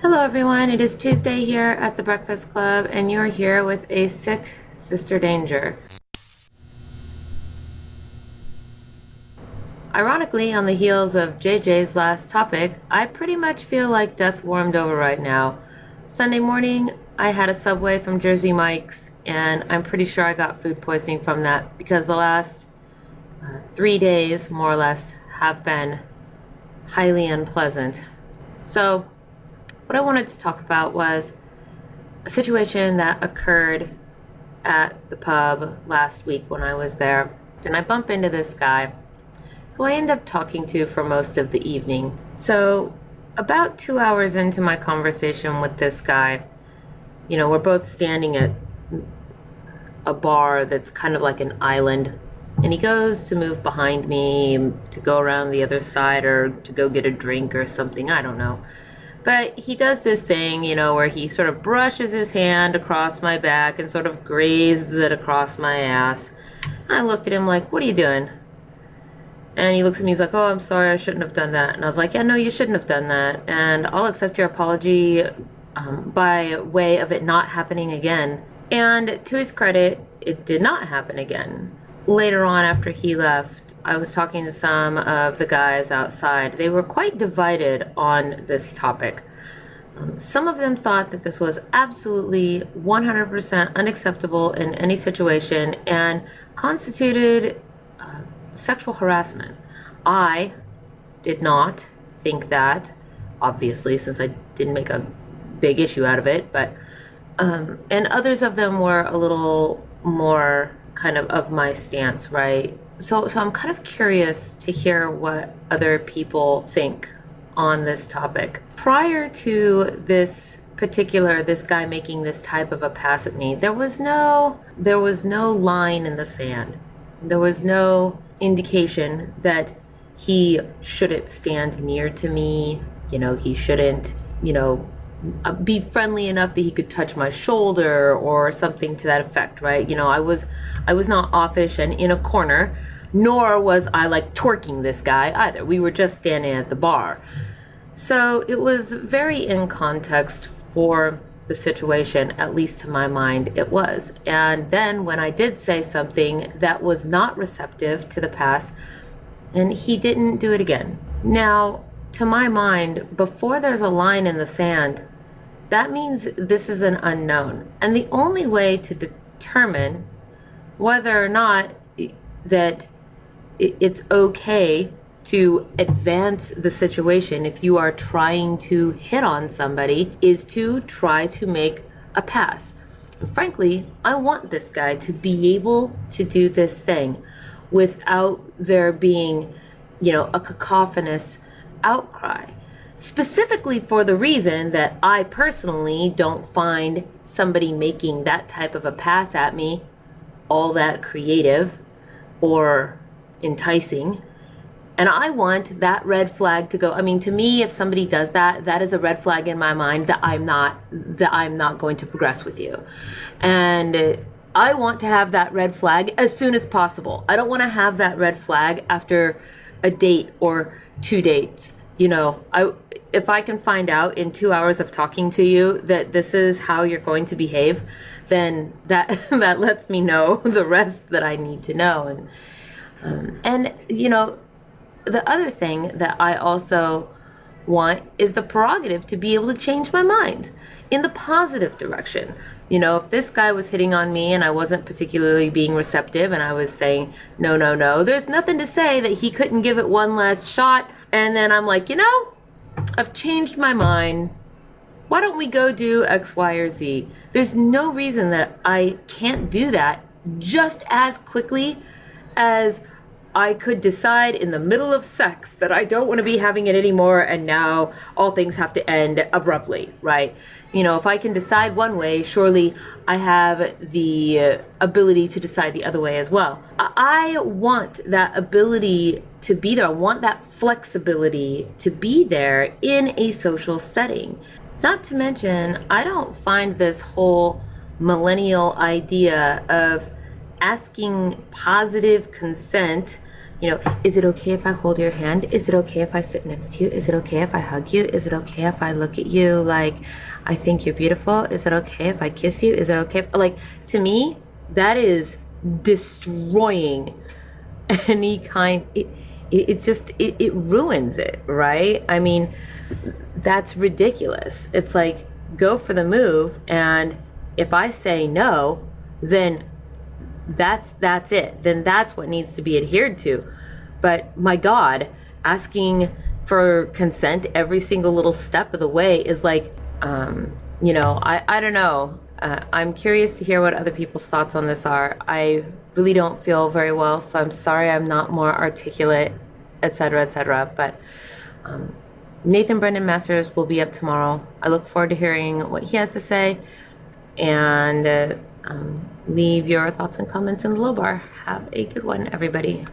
Hello everyone, it is Tuesday here at the Breakfast Club and you're here with a sick Sister Danger. Ironically, on the heels of JJ's last topic, I pretty much feel like death warmed over right now. Sunday morning, I had a Subway from Jersey Mike's and I'm pretty sure I got food poisoning from that because the last 3 days, more or less, have been highly unpleasant. So, what I wanted to talk about was a situation that occurred at the pub last week when I was there. And I bump into this guy who I end up talking to for most of the evening. So about 2 hours into my conversation with this guy, we're both standing at a bar that's kind of like an island. And he goes to move behind me to go around the other side or to go get a drink or something, I don't know. But he does this thing, where he sort of brushes his hand across my back and sort of grazes it across my ass. I looked at him like, what are you doing? And he looks at me, he's like, oh, I'm sorry, I shouldn't have done that. And I was like, yeah, no, you shouldn't have done that. And I'll accept your apology by way of it not happening again. And to his credit, it did not happen again. Later on, after he left, I was talking to some of the guys outside. They were quite divided on this topic. Some of them thought that this was absolutely 100% unacceptable in any situation and constituted sexual harassment. I did not think that, obviously, since I didn't make a big issue out of it, but and others of them were a little more kind of my stance, right? So I'm kind of curious to hear what other people think on this topic. Prior to this guy making this type of a pass at me, there was no line in the sand. There was no indication that he shouldn't stand near to me. He shouldn't, be friendly enough that he could touch my shoulder or something to that effect, right? I was not offish and in a corner, nor was I like twerking this guy either. We were just standing at the bar. So it was very in context for the situation, at least to my mind it was. And then when I did say something that was not receptive to the pass, and he didn't do it again. Now, to my mind, before there's a line in the sand, that means this is an unknown. And the only way to determine whether or not that it's okay to advance the situation if you are trying to hit on somebody is to try to make a pass. Frankly, I want this guy to be able to do this thing without there being, a cacophonous outcry. Specifically for the reason that I personally don't find somebody making that type of a pass at me all that creative or enticing. And I want that red flag to go. I mean, to me, if somebody does that, that is a red flag in my mind that I'm not going to progress with you. And I want to have that red flag as soon as possible. I don't want to have that red flag after a date or 2 dates. If I can find out in 2 hours of talking to you that this is how you're going to behave, then that that lets me know the rest that I need to know. And the other thing that I also want is the prerogative to be able to change my mind in the positive direction. If this guy was hitting on me and I wasn't particularly being receptive and I was saying, no, there's nothing to say that he couldn't give it one last shot. And then I'm like, I've changed my mind. Why don't we go do X, Y, or Z? There's no reason that I can't do that just as quickly as I could decide in the middle of sex that I don't want to be having it anymore and now all things have to end abruptly, right? If I can decide one way, surely I have the ability to decide the other way as well. I want that ability to be there. I want that flexibility to be there in a social setting. Not to mention, I don't find this whole millennial idea of asking positive consent Is it okay if I hold your hand? Is it okay if I sit next to you? Is it okay if I hug you? Is it okay if I look at you like I think you're beautiful? Is it okay if I kiss you? Is it okay like, to me, that is destroying any kind. It just it ruins it, right? I mean, that's ridiculous. It's like, go for the move, and if I say no, then that's it. Then that's what needs to be adhered to. But my God, asking for consent every single little step of the way is like, I don't know. I'm curious to hear what other people's thoughts on this are. I really don't feel very well, so I'm sorry I'm not more articulate, etc., etc. But Nathan Brendan Masters will be up tomorrow. I look forward to hearing what he has to say, and leave your thoughts and comments in the low bar. Have a good one, everybody.